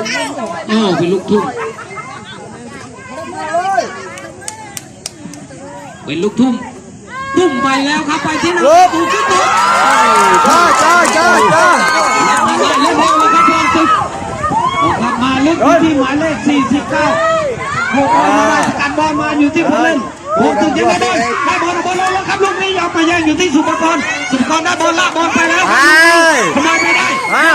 เป็นลูกทุ่งเป็นลูกทุ่งทุ่มไปแล้วครับไปที่นั่นถูกที่ตุ๊กจ้าเล่นเร็วครับพรศึกออกมาเล่นที่หมายเลข49 6 สกัดบอลมาอยู่ที่ผู้เล่นพรศึกยังไม่ได้บอลลงแล้วครับลูกนี้ยาวไปแย่งอยู่ที่สุภกรได้บอลละบอลไปแล้วทำไมไม่ได้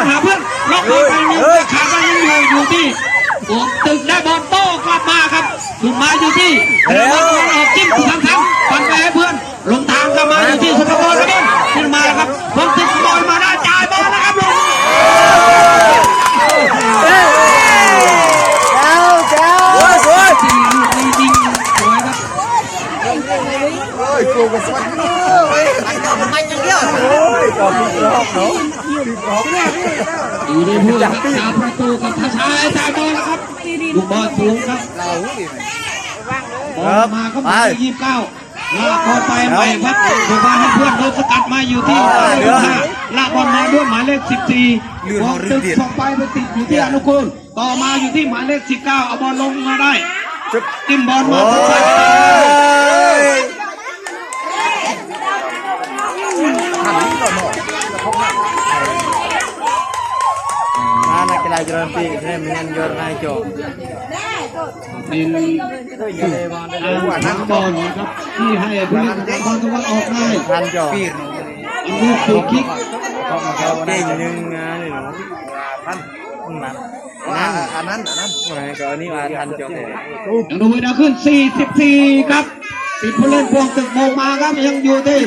หาเพื่อนล็อกบอลไปมีขาดยังอยู่ที่ตึกได้บอลโต้กลับมาครับถึงมาอยู่ที่บอลออกจิ้มทางปั่นไปให้เพื่อนลงทางกลับมาอยู่ที่สุภกรครับขึ้นมาครับพรศึกบอลมาได้จ่ายบอลนะครับลูกสวยจริงสวยครับกูก็สวัสดีเลยมันยังเยอะก็มีรอบเนาะอยู่ในผู้รักษาประตูกับทชายจ่ายบอลนะครับลูกบอลสูงครับบอลมาก็มา29ลากบอลไปใหม่ครับถูกมาให้เพื่อนโดนสกัดมาอยู่ที่ลากบอลมาด้วยหมายเลข14บอลตึกส่งไปติดอยู่ที่อนุกูลต่อมาอยู่ที่หมายเลข19เอาบอลลงมาได้จิ้มบอลมานักกีฬาโอลิมปิกเนี่ยมันยังโยนนายโจเป็นนักบอลนะครับที่ให้ผู้เล่นบอลตะวันออกได้ทันโจลูกฟรีคิกเก่งนึงนะนี่หนูท่านอันนั้นก็นี่ว่าทันโจยังดูเวลาขึ้น44ครับติดผู้เล่นพวงตึกมองมาครับยังอยู่ที่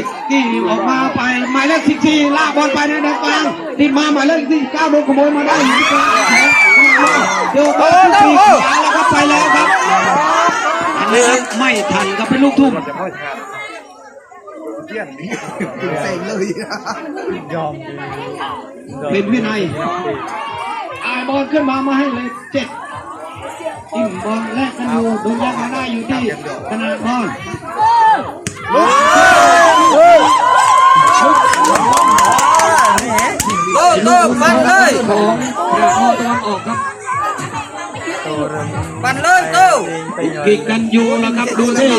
ออกมาไปหมายเลข14ลากบอลไปในแดนกลางติดมาหมายเลข19โดนขโมยมาได้อยู่ที่กลางเดี๋ยวบอลที่ขวาแล้วครับไปแล้วครับไม่ทันครับเป็นลูกทุ่มเซ็งเลยยอมเป็นวินัยไอ้บอลขึ้นมาให้เลย7จิ้มบอลแลกกันอยู่โดนยัดมาได้อยู่ที่ขนาดบอลปั่นเลยของเราตะวันออกครับปั่นเลยโต้กิกกันอยู่แล้วครับดูที่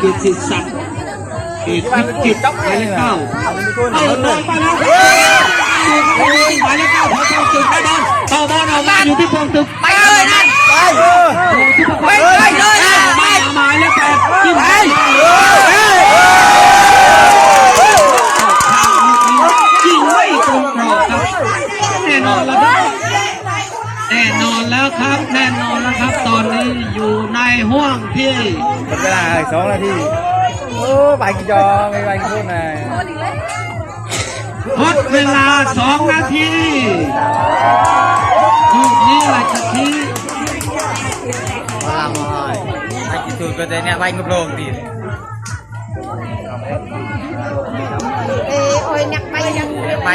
กิตติศักดิ์กิตหมายเลข9เอาบอลไปแล้วหมายเลข9พอเข้าตึกได้บอลต่อบอลออกมาอยู่ที่พงตึกไปเลยนั่นไปเลยหมายเลข8จิ้มไปยิงไม่ตรงกรอบครับแน่นอนแล้วครับแน่นอนแล้วครับตอนนี้อยู่ในห่วงที่เวลา2 นาทีโอ้ไปกี่จอไม่ไปกี่คนเลยหมดเวลา2 นาทีลูกนี้อะไรจะชี้ว้าวไอ้กี่ตัวก็จะเนี่ยไปงบลงดิโอ้ยนักไปยังไป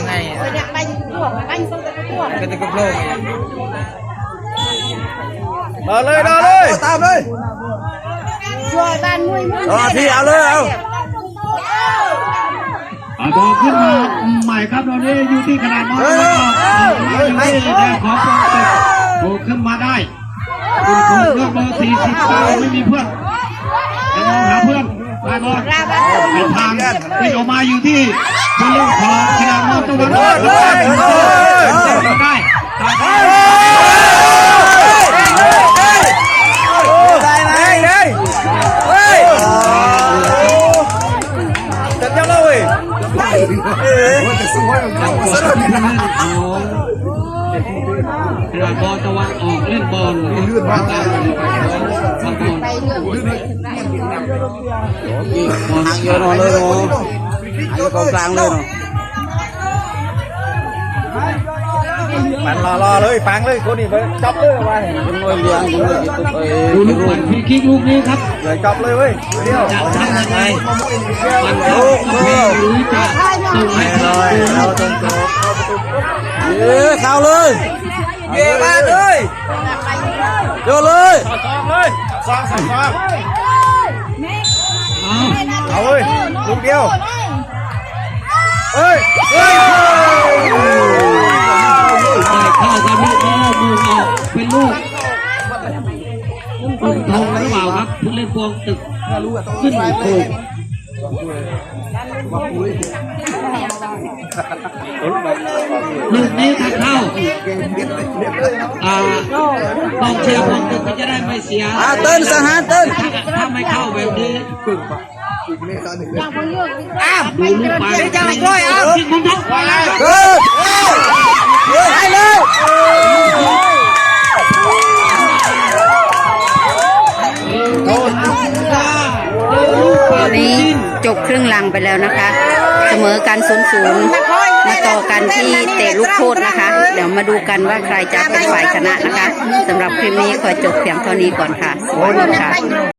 ไงโอ้ยนักไปทั่วไปส่งแต่ทั่วก็จะงบลงเอาเลยตามเลยช่วยบ้านมุ้ยที่เอาเลยเอาบอลขึ้นมาใหม่ครับเราเนี่ยอยู่ที่ขนาดบอลอยู่ที่แดงของโผล่ขึ้นมาได้คุณครูเลือกเบอร์49ไม่มีเพื่อนจะมองหาเพื่อนได้บอลเป็นทางติดออกมาอยู่ที่ผู้เล่นของขนาดบอลตะวันออกได้บอลตะวันออกเล่นบอลเลื่อนบอลไปเรื่องบอลเยอะหน่อยเลยเนาะไอ้กองกลางเลยเนาะมันรอเลยฟังเลยคนนี้ไปจับเลยว่าคุณน้อยเลี้ยงคุณเลยดูลูกบอลฟรีคิกลูกนี้ครับเลยจับเลยเว้ยเดี๋ยวจะทำยังไงมันเข้าเพลงหรือจะส่งให้เราต้องจบเข้าเลยเกี่ยมาเลยโยเลยสองเอาเลยลูกเดียว เฮ้ยเฮ้ย เข้ากันลูกมือออกเป็นลูกคุณทงหรือเปล่าครับผู้เล่นพวงตึกขึ้นโค้งลูกนี้ถ้าเข้ากองเชียร์พวงตึกจะได้ไม่เสีย เต้นสหารเต้น ถ้าไม่เข้าแบบนี้ อย่างพวกเยอะ ดูลูกไปจะไม่ร้อยที่คุณทงไปแล้ว เฮ้ยให้เลย ตอนนี้จบครึ่งหลังไปแล้วนะคะ เสมอกัน0-0มาต่อกันที่เตะลูกโทษนะคะ เดี๋ยวมาดูกันว่าใครจะเป็นฝ่ายชนะนะคะสำหรับคลิปนี้ขอจบเพียงเท่านี้ก่อนค่ะสวัสดีค่ะ